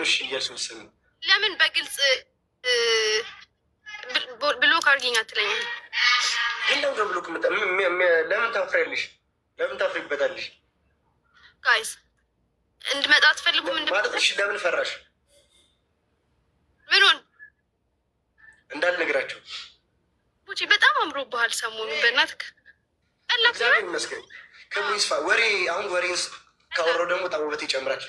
እሺ እያልሽ መሰለኝ። ለምን በግልጽ ብሎክ አድርጊኝ አትለኝም? እንደው ብሎክ ለምን ታፍሪያለሽ? ለምን ታፍሪበታለሽ? ጋይስ እንድመጣ አትፈልጉም? ማለት እሺ ለምን ፈራሽ? ምኑን እንዳልነግራቸው ቡጪ በጣም አምሮብሃል ሰሞኑን። በእናትህ እግዚአብሔር ይመስገን። ክብሩ ይስፋ። ወሬ አሁን ወሬ ካወራው ደግሞ በጣም ውበት ይጨምራል።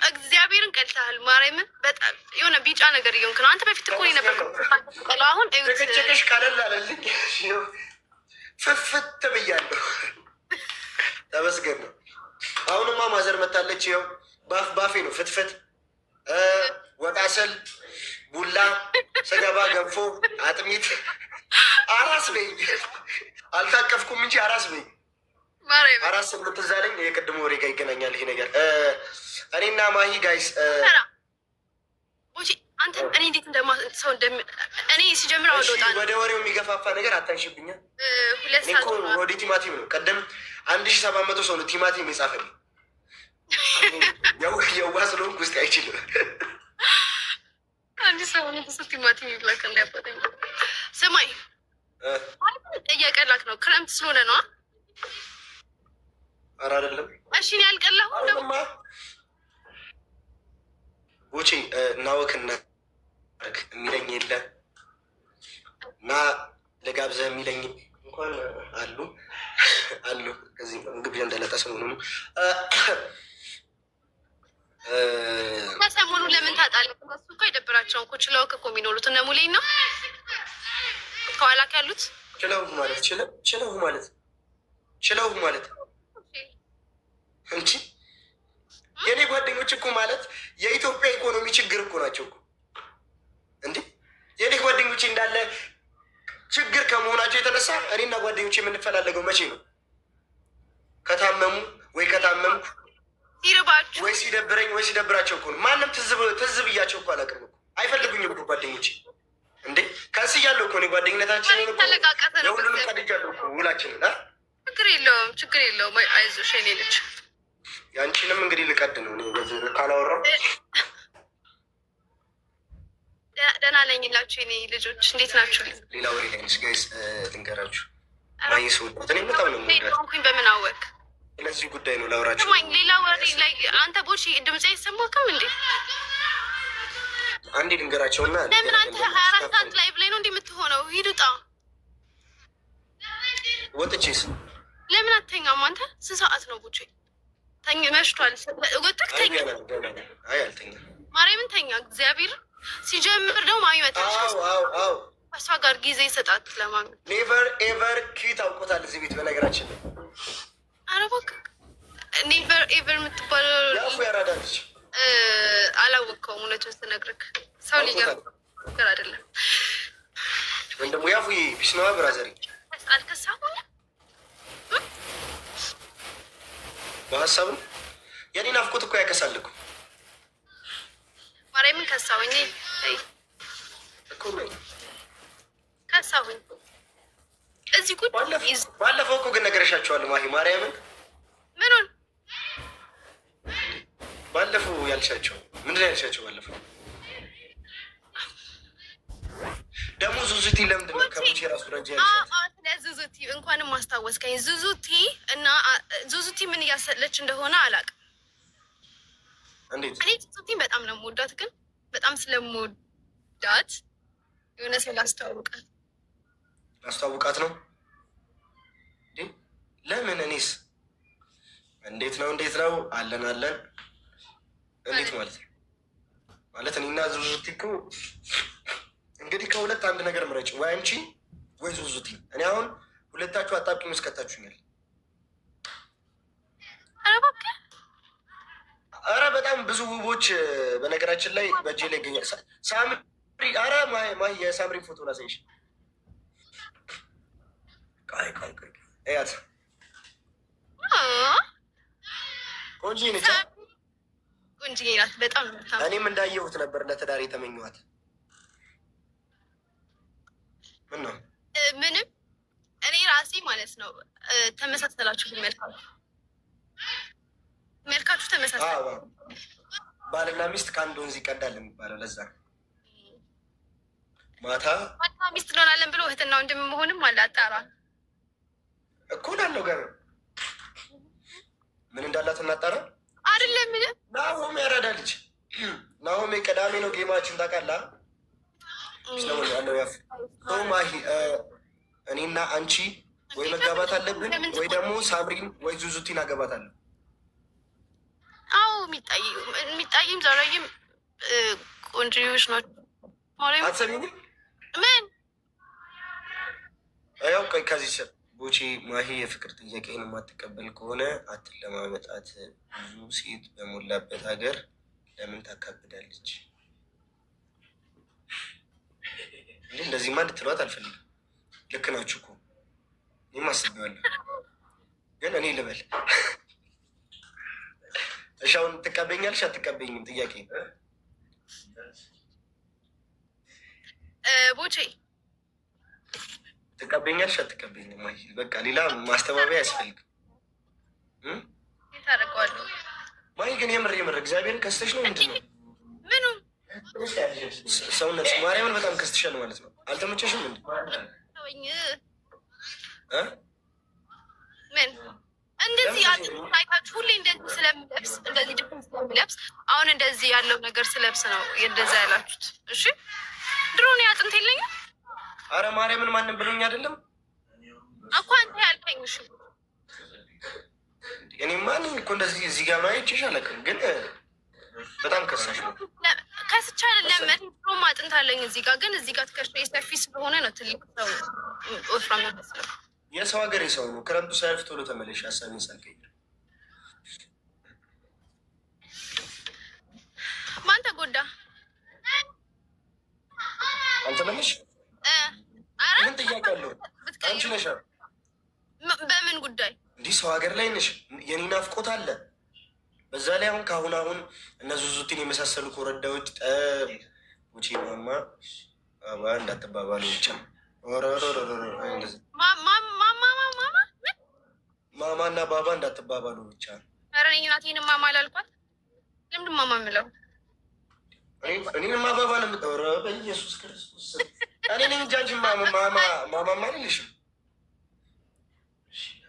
እግዚአብሔርን ቀልተሃል። ማርያምን በጣም የሆነ ቢጫ ነገር እየሆንክ ነው አንተ። በፊት እኮ ነበር አሁን ተከቸከሽ ካለል አለልኝ ፍፍት ብያለሁ። ተመስገን ነው። አሁንማ ማዘር መታለች። ይኸው ባፌ ነው ፍትፍት ወጣሰል ቡላ ስገባ ገንፎ አጥሚት አራስ በኝ። አልታቀፍኩም እንጂ አራስ በኝ። አራስ ብሎ ትዝ አለኝ። የቅድሞ ወሬ ጋር ይገናኛል ይሄ ነገር። እኔና ማሂ ጋይስ አንተ እኔ እንዴት ሰው እኔ ሲጀምር ወደ ወሬው የሚገፋፋ ነገር አታንሽብኛል። ወደ ቲማቲም ነው። ቀደም 1700 ሰው ነው ቲማቲም የጻፈልኝ። የዋ ስለሆንኩ ውስጥ አይችልም። 1700 ሰው ቲማቲም ይብላክ እንዳያበጠኝ። ስማኝ እየቀላክ ነው። ክረምት ስለሆነ ነው። ኧረ አይደለም። እሺ እኔ አልቀላሁም። ቦቼ እናወክና የሚለኝ የለ እና ለጋብዘህ የሚለኝ እንኳን አሉ ከዚህ ግብዣ እንደለጠ ሰሞኑ ነው። ሰሞኑ ለምን ታጣለህ? እሱ እኮ የደብራቸውን እኮ ችለውክ እኮ የሚኖሩት እነ ሙሌ ነው ከኋላክ ያሉት። ችለውህ ማለት እንጂ የእኔ ጓደኞች እኮ ማለት የኢትዮጵያ ኢኮኖሚ ችግር እኮ ናቸው እኮ እንዴ። የእኔ ጓደኞች እንዳለ ችግር ከመሆናቸው የተነሳ እኔና ጓደኞች የምንፈላለገው መቼ ነው? ከታመሙ ወይ ከታመሙ ሲርባችሁ ወይ ሲደብረኝ ወይ ሲደብራቸው እኮ ነው። ማንም ትዝ ብያቸው እኮ አላውቅም እኮ። አይፈልጉኝም እኮ ጓደኞቼ እንዴ። ከንስ እያለሁ እኮ እኔ ጓደኝነታችን የሁሉንም ቀድጃለሁ እኮ ውላችንን። ችግር የለውም አይዞሽ የኔ ልጅ። ያንቺንም እንግዲህ ልቀድ ነው ካላወራው። ደህና ነኝ ላችሁ የኔ ልጆች፣ እንዴት ናችሁ? ሌላ ወሬ ላይ ነሽ ጋይስ ልንገራችሁ። ማየስ ወጣት እኔ በጣም ነው የምወዳት። በምን አወቅ? ስለዚህ ጉዳይ ነው ላውራችሁ። ሌላ ወሬ ላይ አንተ ቦቼ ድምፅ አይሰማክም እንዴ? አንዴ ልንገራቸውና ለምን አንተ 24 ሰዓት ላይ ብላይ ነው እንዴ የምትሆነው? ሂድ ውጣ። ወጥቼስ ለምን አተኛም አንተ? ስንት ሰዓት ነው ቦቼ? መሽቷል። ወጥተህ ተኛ። አይ አልተኛም። ማርያምን ተኛ። እግዚአብሔር ሲጀምር ደግሞ አይመጣች እሷ ጋር ጊዜ ይሰጣት ለማን ኔቨር ኤቨር ኪት አውቆታል እዚህ ቤት። በነገራችን ላይ ኧረ እባክህ ኔቨር ኤቨር የምትባለው ያፉ ያራዳለች። አላወቅከውም። እውነቱን ስነግርህ ሰው ሊገር አይደለም። ወንድሙ ያፉ ቢስነዋ ብራዘሪ አልከሳም በሀሳብ ነው። የኔ ናፍቆት እኮ ያከሳል እኮ ማርያምን ከሳሁኝ እኮ ከሳሁኝ እዚህ ጉድ። ባለፈው እኮ ግን ነገረሻቸዋለሁ ማሂ ማርያምን። ምኑን ባለፈው ያልሻቸው ምንድን ነው ያልሻቸው? ባለፈው ደግሞ ዙዙቲ ለምንድን ነው ከቡቼ ራሱ ረጃ ያልሻት? ዙዙቲ እንኳንም ማስታወስከኝ። ዙዙቲ እና ዙዙቲ ምን እያሰለች እንደሆነ አላውቅም። እንዴት? እኔ ዙዙቲን በጣም ነው የምወዳት፣ ግን በጣም ስለምወዳት የሆነ ሰው ላስተዋውቃት ነው። ለምን? እኔስ እንዴት ነው አለን እንዴት ማለት ነው? ማለት እኔና ዙዙቲ እኮ እንግዲህ ከሁለት አንድ ነገር ምረጭ፣ ወይ አንቺ ወይ ዙዙቲ። እኔ አሁን ሁለታችሁ አጣብቂኝ ውስጥ ከታችሁኛል። ኧረ በጣም ብዙ ውቦች በነገራችን ላይ በእጄ ላይ ይገኛል። ሳምሪ ኧረ ማሂ የሳምሪ ፎቶ ላሳይሽ። ቆይ እያት ቆንጆ ነች። ቆንጆ ናት በጣም። እኔም እንዳየሁት ነበር ለትዳር የተመኘኋት። ምን ነው ምንም እኔ ራሴ ማለት ነው ተመሳሰላችሁ መልካችሁ ተመሳሰል ባልና ሚስት ከአንድ ወንዝ ይቀዳል የሚባለው ለዛ ማታ ሚስት እንሆናለን ብሎ እህትና ወንድም መሆንም አለ። አጣራ እኮ እንዳለው ጋር ምን እንዳላት እናጣራ አይደለም። ናሆም ያራዳ ልጅ ናሆም ቅዳሜ ነው ጌማችን ታውቃለህ። ስለሆነ ያለው ያፍ ማሂ እኔና አንቺ ወይ መጋባት አለብን ወይ ደግሞ ሳምሪን ወይ ዙዙቲን አገባታለሁ። አዎ የሚጣይም ዛሬም ቆንጆዎች ናቸው። አትሰሚኝም? ምን ያው ቆይ ከዚህ ስር ቦቼ ማሂ የፍቅር ጥያቄን የማትቀበል ከሆነ አትለማመጣት። ብዙ ሴት በሞላበት ሀገር ለምን ታካብዳለች? እንደዚህማ እንድትሏት አልፈልግም። ልክ ናችሁ እኮ እኔም አስቤዋለሁ፣ ግን እኔ ልበል። እሺ አሁን ትቀበኛለሽ አትቀበኝም? ጥያቄ ቦቼ ትቀበኛለሽ አትቀበኝም? በቃ ሌላ ማስተባበያ አያስፈልግም። ታደርገዋለሁ። ማይ ግን የምር እግዚአብሔርን ከስተሽ ነው ምንድን ነው? ምኑ ሰውነት ማርያምን በጣም ከስተሻል ማለት ነው። አልተመቸሽም? ምንድን ምን እንደዚህ አይታችሁ ሁሌ እንደዚህ ስለምለብስ እንደዚህ ድፍን ስለምለብስ አሁን እንደዚህ ያለው ነገር ስለብስ ነው እንደዛ ያላችሁት። እሺ ድሮ ነው አጥንት የለኝም። አረ ማርያምን ማንም ብሎኝ አይደለም እኮ አንተ ያልከኝ። እሺ እኔ ማንም እኮ እንደዚህ እዚህ ጋር ነው አይቼሽ አላውቅም፣ ግን በጣም ከሳሽ ነው። ከስቻ አይደለም ድሮም አጥንት አለኝ እዚህ ጋር፣ ግን እዚህ ጋር ትከሻ ሰፊ ስለሆነ ነው ትልቅ ሰው ወፍራም ነው። የሰው ሀገር የሰው ነው። ክረምቱ ሳያልፍ ቶሎ ተመለሽ። ሀሳቤን ሳልቀይር ማን ተጎዳ? አንተ ነሽ። ምን ጥያቄ አለው? አንቺ ነሽ። በምን ጉዳይ? እንዲህ ሰው ሀገር ላይ ነሽ። የኔ ናፍቆት አለ። በዛ ላይ አሁን ከአሁን እነዚህ ዙዙቲን የመሳሰሉ ኮረዳዎች ውጪ ማማ አባ እንዳትባባሉ ብቻ ማማ እና ባባ እንዳትባባሉ ብቻ። ኧረ እኔ ናቴን ማማ አላልኳት። ለምንድን ማማ የምለው? እኔንማ ባባ ነው የምጠውረው። በኢየሱስ ክርስቶስ እኔ ነኝ እንጂ አንቺ ማማ አልልሽም።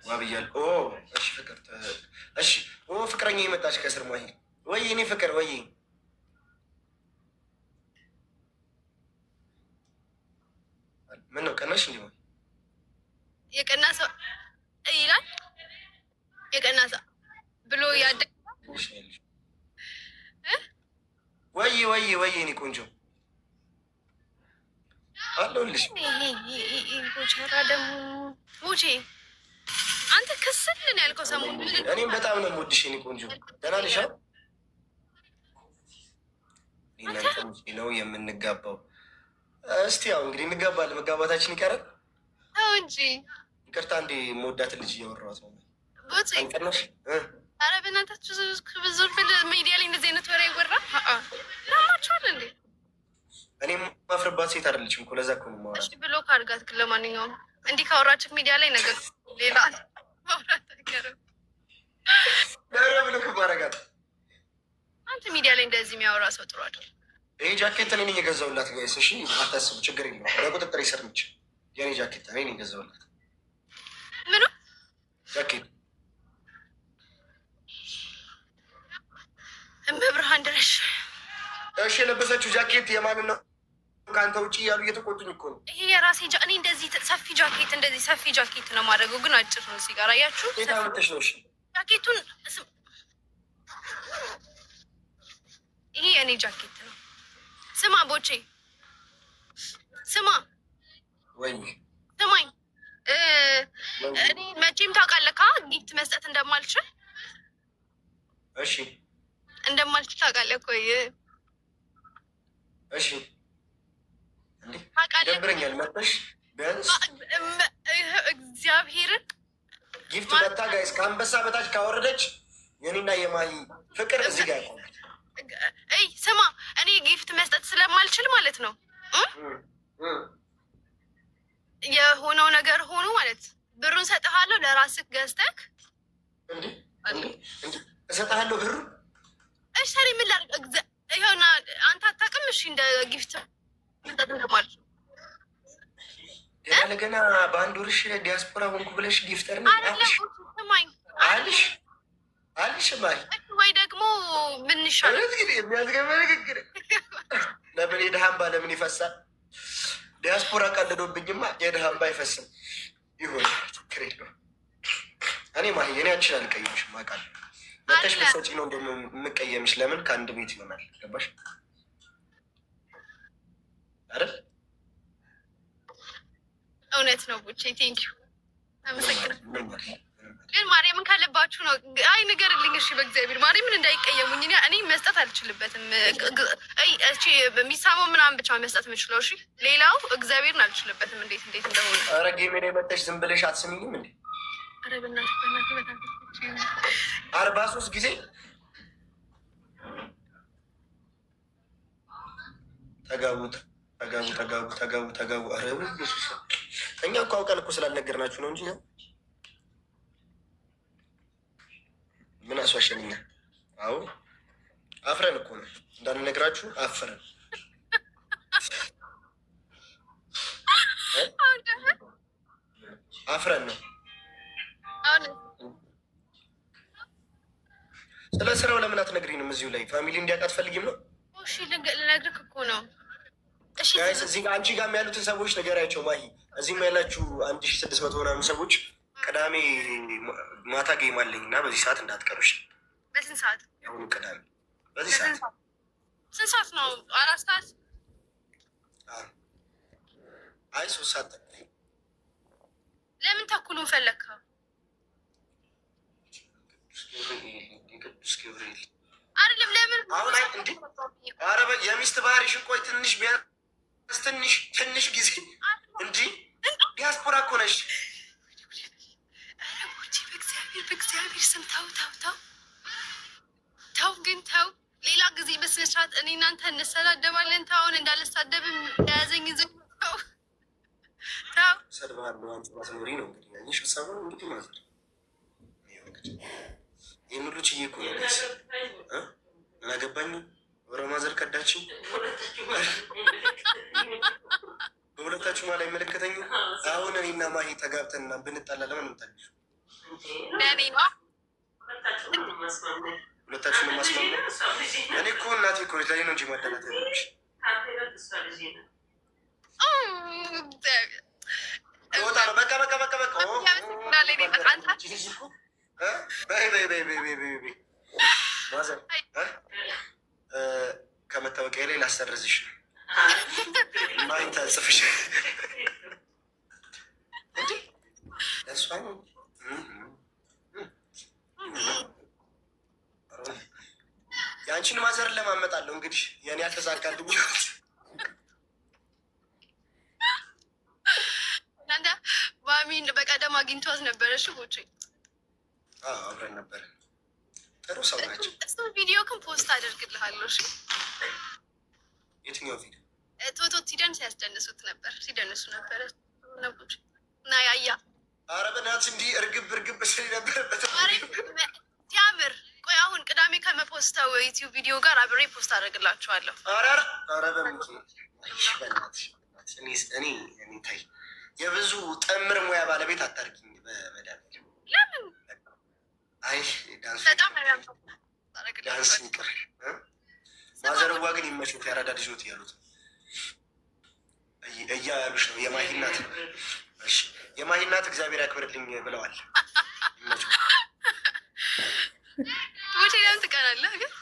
ዋብያል እሺ ፍቅር እሺ ፍቅረኛ የመጣች ከስር ማሂ ወይ እኔ ፍቅር ወይ ምን ነው ቀናሽ? እንዲ የቀና ሰው ይላል። የቀና ሰው ብሎ ያደግ ወይ እኔ ቆንጆ አለሁልሽ። ቦቸራ ደግሞ ቦቼ አንተ ክስልን ያልከው ሰሞኑን እኔም በጣም ነው የምወድሽ የእኔ ቆንጆ። ደህና ነሽ? ነው የምንጋባው። እስቲ ያው እንግዲህ እንጋባለን። መጋባታችን ይቀራል። አዎ እንጂ ይቅርታ፣ እንዴ የምወዳትን ልጅ እያወራኋት ነው። ቦቼ ቀናሽ? ኧረ በእናታችሁ ብዙ ሚዲያ ላይ እንደዚህ አይነት ወሬ ይወራ ናማችኋል እንዴ? እኔም ማፍረባት ሴት አይደለችም እኮ ለዛ እኮ ነው የማወራት። እሺ ብሎ ካርጋት ግን ለማንኛውም እንዲህ ካወራችሁ ሚዲያ ላይ ነገር ሌላ ማውራት አይቀርም። ብሎ ማረጋት አንተ ሚዲያ ላይ እንደዚህ የሚያወራ ሰው ጥሩ አይደል። ይሄ ጃኬት እኔ ነኝ የገዛሁላት ጋይስ። እሺ አታስቡ፣ ችግር የለውም። በቁጥጥር ስር ነች። የኔ ጃኬት እኔ ነኝ የገዛሁላት። ምኑ ጃኬት? እመብርሃን ድረሽ። እሺ የለበሰችው ጃኬት የማን ነው? ከአንተ ውጭ እያሉ እየተቆጡኝ እኮ ነው። ይሄ የራሴ እኔ እንደዚህ ሰፊ ጃኬት እንደዚህ ሰፊ ጃኬት ነው ማድረገው፣ ግን አጭር ነው። ሲጋራ አያችሁ? የታመተሽ ነው? እሺ ጃኬቱን ይሄ የኔ ጃኬት ነው። ስማ ቦቼ ስማ፣ ወይ ስማኝ፣ እኔ መቼም ታውቃለህ ጊፍት መስጠት እንደማልችል። እሺ እንደማልችል ታውቃለህ እኮ። እሺ ይደብረኛል። መጥተሽ ቢያንስ እግዚአብሔርን ጊፍት መታ ጋይስ ከአንበሳ በታች ካወረደች የኔና የማሂ ፍቅር እዚህ ጋር ያቆማል። ስማ እኔ ጊፍት መስጠት ስለማልችል ማለት ነው የሆነው ነገር ሆኖ ማለት ብሩን ሰጥሃለሁ፣ ለራስህ ገዝተህ እሰጥሃለሁ ብሩ። እሺ ምን ላድርግ? እንደ ጊፍት መስጠት እንደማለት ነው። ገና በአንድ ወርሽ ዲያስፖራ ሆንኩ ብለሽ ጊፍተር ነው አልሽ አልሽ ማይ ወይ ደግሞ ምን ይሻላል? የሚያዝገበ ንግግር ለምን የድሃ እንባ ለምን ይፈሳል? ዲያስፖራ ቀልዶብኝማ የድሃ እንባ አይፈስም። ይሁን ችግር የለውም። እኔ ማሂ እኔ አንቺን አልቀየምሽም አውቃለሁ። መተሽ ልትሰጪ ነው እንደውም የምቀየምሽ። ለምን ከአንድ ቤት ይሆናል። ገባሽ አይደል? እውነት ነው ቡቼ ቴንኪው አመሰግናለሁ። ግን ማርያምን ካለባችሁ ነው። አይ ንገርልኝ እሺ፣ በእግዚአብሔር ማርያምን እንዳይቀየሙኝ። እኔ መስጠት አልችልበትም። የሚሳመው ምናምን ብቻ መስጠት የምችለው እሺ፣ ሌላው እግዚአብሔርን አልችልበትም። እንዴት እንደሆነ ኧረ ጌሜ ላይ መተሽ ዝም ብለሽ አትስሚኝም እንዴ? ኧረ በእናትህ 43 ጊዜ ተጋቡ። ኧረ እኛ እኮ አውቀን እኮ ስላልነገርናችሁ ነው እንጂ ምን አስዋሸንኛ? አዎ አፍረን እኮ ነው እንዳንነግራችሁ አፍረን ነው። ስለ ስራው ለምን አትነግሪንም? እዚሁ ላይ ፋሚሊ እንዲያውቅ አትፈልጊም ነው? እሺ ልነግርህ እኮ ነው። እዚህ አንቺ ጋር ያሉትን ሰዎች ንገሪያቸው። ማሂ እዚህም ያላችሁ 1600 ምናምን ሰዎች ቅዳሜ ማታ ጌም አለኝ እና በዚህ ሰዓት እንዳትቀሩሽ። በስንት ሰዓት? አሁኑ ቅዳሜ በዚህ ሰዓት። ስንት ሰዓት ነው? 4 ሰዓት? አይ 3 ሰዓት። ለምን ተኩሉን ፈለግከው? ቅዱስ ገብርኤል አይደለም። ለምን አሁን አይ እንዴ! ኧረ የሚስት ባህሪሽን ቆይ ትንሽ ቢያንስ ትንሽ ጊዜ እንዲህ ዲያስፖራ እኮ ነሽ። በእግዚአብሔር ስም ተው፣ ግን ተው። ሌላ ጊዜ በስነ ስርዓት እኔ እናንተ እንሰዳደባለን። ታውን እንዳልሳደብም የያዘኝ ዝ ተው። ሰድባለሁ አንቺ ማስኖሪ ነው እንግዲህ ያኝሽ ሀሳብ ነው እንግዲህ ማለት ነው። ይህን ሁሉ ችዬ እኮ ነው ደስ ምን አገባኝ። ወረማዘር ከዳችኝ በሁለታችሁ ማላ ይመለከተኝ። አሁን እኔና ማሂ ተጋብተንና ብንጣላ ለምን ምታለሽ? ሁለታችሁን ማስማማ እኔ እኮ እናቴ እኮ ላይ ነው እንጂ ማዳላት ያለብሽ። ወጣ ነው በቃ ማዘር ከመታወቂያ ላይ ላሰርዝሽ ነው። ማሂን ታጽፍሽ እንዴ? እሷ የአንቺን ማዘርን ለማመጣለሁ እንግዲህ የኔ ያልተሳካልኝ እናንተ ማሚን በቀደም አግኝቷት ነበረ። እሺ ቦቼ አብረን ነበረ። ጥሩ ሰው ናቸው። እሱ ቪዲዮ ግን ፖስት አደርግልሃለሁ። እሺ የትኛው ቪዲዮ? ቶቶት ሲደን ሲያስደንሱት ነበር፣ ሲደንሱ ነበረ ነቦች እና ያያ ኧረ በእናትሽ እንዲህ እርግብ ስል ነበረበት ሲያምር። ቆይ አሁን ቅዳሜ ከመፖስተው ዩቲዩብ ቪዲዮ ጋር አብሬ ፖስት አደርግላችኋለሁ። ኧረ በእናትሽ እኔ ታይ የብዙ ጥምር ሙያ ባለቤት አታርጊኝ በመድኃኒዓለም። ለምን? አይ ዳንስ ይቅር። ማዘርዋ ግን ይመችዎት፣ ያራዳ ልጆት እያሉት እያሉሽ ነው። የማሂናት እሺ፣ የማሂናት እግዚአብሔር ያክብርልኝ ብለዋል። ውጪ ለምን ትቀናለህ? ግን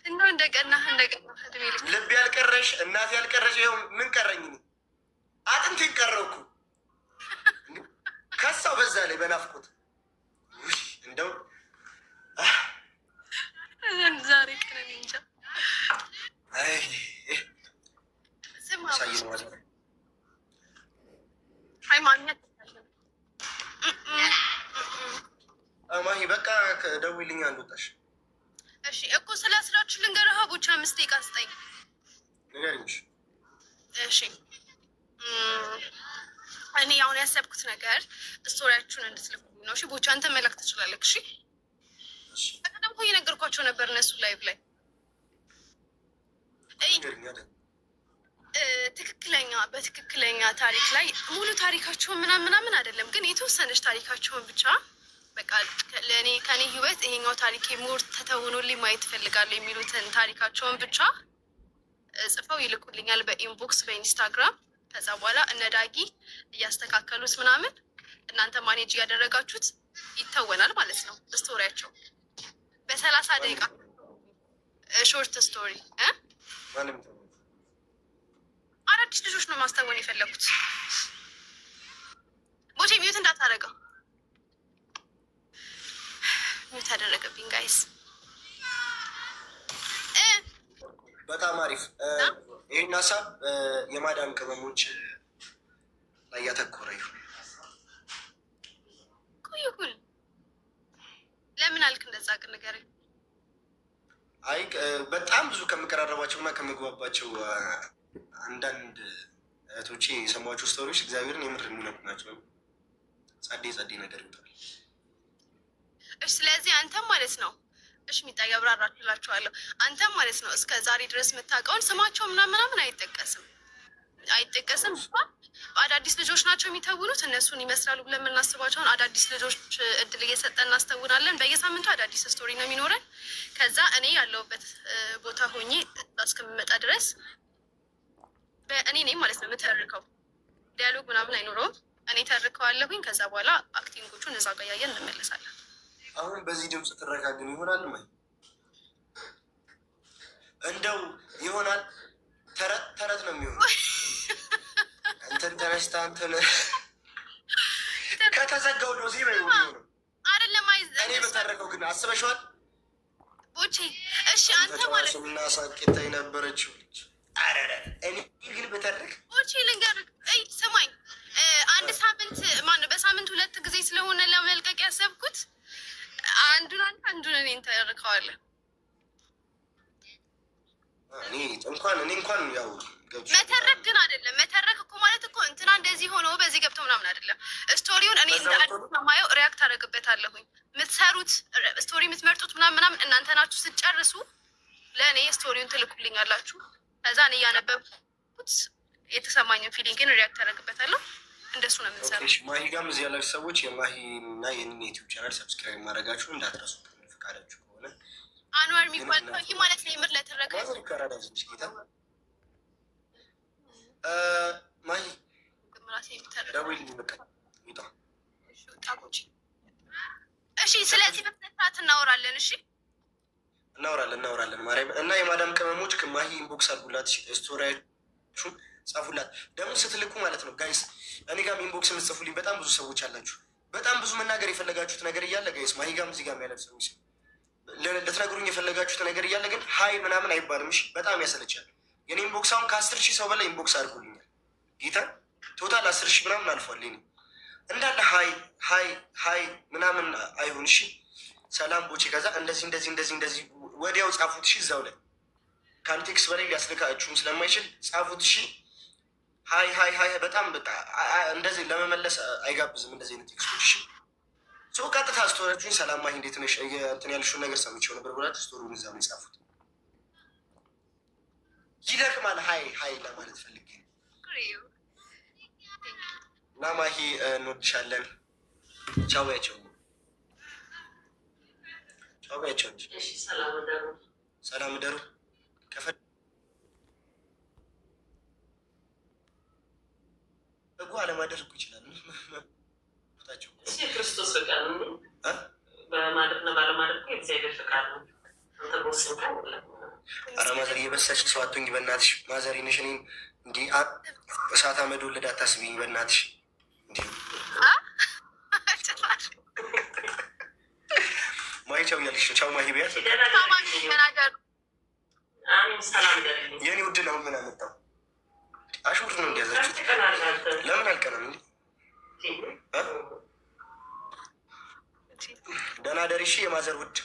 እንደው እንደቀናህ እድሜ ልክ ልብ ያልቀረሽ እናት ያልቀረሽ ይኸው ምን ቀረኝ? አጥንቴን ቀረውኩ ከሳው በዛ ላይ በናፍቆት እንደው ዛሬ ቀን እንጃ ሃይማኖት ማሂ በቃ ደውይልኝ አንወጣሽ። እሺ እኮ ስለ ስራችሁ ልንገርህ። ቦቻ 5 ደቂቃ ስጠኝ። ንገሪኝ። እሺ እኔ አሁን ያሰብኩት ነገር ስቶሪያችሁን እንድትልኩ ነው። እሺ ቦቻ አንተ መላክ ትችላለህ። እሺ በቀደም እኮ እየነገርኳቸው ነበር እነሱ ላይቭ ላይ ትክክለኛ በትክክለኛ ታሪክ ላይ ሙሉ ታሪካቸውን ምናምን አይደለም፣ ግን የተወሰነች ታሪካቸውን ብቻ በቃ ለእኔ ከኔ ህይወት ይሄኛው ታሪክ ሞር ተተውኖልኝ ማየት እፈልጋለሁ የሚሉትን ታሪካቸውን ብቻ ጽፈው ይልኩልኛል በኢንቦክስ በኢንስታግራም። ከዛ በኋላ እነ ዳጊ እያስተካከሉት ምናምን እናንተ ማኔጅ እያደረጋችሁት ይተወናል ማለት ነው። ስቶሪያቸው በ30 ደቂቃ ሾርት ስቶሪ አዳዲስ ልጆች ነው ማስታወን የፈለጉት። ቦቴ ሚዩት እንዳታደረገው ሚዩት አደረገብኝ ጋይስ። በጣም አሪፍ። ይህን ሀሳብ የማዳም ቅመሞች ላይ ያተኮረ ይሁን። ይሁን ለምን አልክ እንደዛ? ግን ንገረኝ። አይ በጣም ብዙ ከምቀራረባቸው እና ከምግባባቸው አንዳንድ እህቶቼ የሰሟቸው ስቶሪዎች እግዚአብሔርን የምር የሚነኩ ናቸው። ጸዴ ነገር ይወጣል። እሺ ስለዚህ አንተም ማለት ነው እሺ ሚጣ ያብራራችላችኋለሁ። አንተም ማለት ነው እስከ ዛሬ ድረስ የምታውቀውን ስማቸው ምናምን አይጠቀስም አዳዲስ ልጆች ናቸው የሚተውኑት። እነሱን ይመስላሉ ብለን የምናስባቸውን አዳዲስ ልጆች እድል እየሰጠን እናስተውናለን። በየሳምንቱ አዳዲስ ስቶሪ ነው የሚኖረን። ከዛ እኔ ያለሁበት ቦታ ሆኜ እስከምመጣ ድረስ እኔ ነኝ ማለት ነው የምተርከው። ዲያሎግ ምናምን አይኖረውም። እኔ ተርከዋለሁኝ። ከዛ በኋላ አክቲንጎቹን እዛ ጋር እያየን እንመለሳለን። አሁን በዚህ ድምፅ ትረካ ግን ይሆናል ማይ እንደው ይሆናል። ተረት ነው የሚሆነው። እንትን ተነስታ እንትን ከተዘጋው ዶዜ ነው የሚሆነው አይደለም። እኔ በተረከው ግን አስበሽዋል ቦቼ? እሺ አንተ ማለት እና ሳቂታ የነበረችው ልጅ አረረ እኔ ግን በተረክ ቦቼ ልንገርህ። ስማኝ አንድ ሳምንት ማነው በሳምንት 2 ጊዜ ስለሆነ ለመልቀቅ ያሰብኩት አንዱን እኔ እንተርከዋለን። እኔ እንኳን ያው መተረክ ግን አይደለም። መተረክ እኮ ማለት እኮ እንትና እንደዚህ ሆኖ በዚህ ገብቶ ምናምን አይደለም። ስቶሪውን እኔ እንደ አዲስ ማየው ሪያክት አደረግበታለሁኝ። የምትሰሩት ስቶሪ የምትመርጡት ምናምን እናንተ ናችሁ። ስትጨርሱ ለእኔ ስቶሪውን ትልኩልኛላችሁ። ከዛ እኔ እያነበብኩት የተሰማኝን ፊሊንግን ሪያክት አደረግበታለሁ። እንደሱ ነው የምንሰራው። ማሂ ጋርም እዚህ ያላችሁ ሰዎች የማሂ እና የኔን ዩቲዩብ ቻናል ሰብስክራይብ ማድረጋችሁ እንዳትረሱ። ፈቃዳችሁ ከሆነ አንዋር የሚባል ሰው ማለት ነው የምር ለተረከ ማሂ እሺ። ስለዚህ በስነስርዓት እናወራለን። እሺ እናወራለን ማርያም እና የማዳም ቅመሞች ማሂ ኢንቦክስ አድርጉላት፣ ስቶሪያችሁን ጻፉላት። ደግሞ ስትልኩ ማለት ነው ጋይስ፣ እኔ ጋም ኢንቦክስ የምትጽፉልኝ በጣም ብዙ ሰዎች አላችሁ። በጣም ብዙ መናገር የፈለጋችሁት ነገር እያለ ጋይስ፣ ማሂ ጋም እዚህ ጋም ያለ ሰዎች ልትነግሩኝ የፈለጋችሁት ነገር እያለ ግን ሀይ ምናምን አይባልም። እሺ በጣም ያሰለቻል። የኔ ኢንቦክስ አሁን ከ10,000 ሰው በላይ ኢንቦክስ አድርጎልኛል። ጌታ ቶታል 10,000 ምናምን አልፏል። ኔ እንዳለ ሀይ ምናምን አይሁን። እሺ ሰላም ቦቼ፣ ከዛ እንደዚህ ወዲያው ጻፉት። እሺ እዛው ላይ ካንቴክስ በላይ ሊያስልካችሁም ስለማይችል ጻፉት። እሺ ሀይ በጣም እንደዚህ ለመመለስ አይጋብዝም እንደዚህ አይነት ቴክስቶች። እሺ ሰው ቀጥታ ስቶሪያችሁን ሰላም ማሂ እንዴት ነሽ እንትን ያልሽውን ነገር ሰምቼው ነበር ብላችሁ ስቶሪውን እዛው ነው የጻፉት። ይደክማል። ሀይ ለማለት ፈልጌ እና ማሂ እንወድሻለን። ቻው ያቸው ሰላም ደሩ አለማደር እኮ ይችላል። ክርስቶስ ፍቃድ ነው። በማድረግና ባለማድረግ እግዚአብሔር ፍቃድ ነው። ኧረ ማዘር እየበሳች ሰው አትሆኝ በእናትሽ። ማዘር ነሽ። እኔን እንዲህ እሳት አመድ ወለድ አታስቢኝ በእናትሽ። እንዲህ ማሂ ቻው እያልሽ ነው። ቻው ማሂ ቢያት የኔ ውድ ነው። ምን አመጣው? አሽሙር ነው እንዲያዛችሁት። ለምን አልቀናም? ደህና ደሪ። እሺ የማዘር ውድ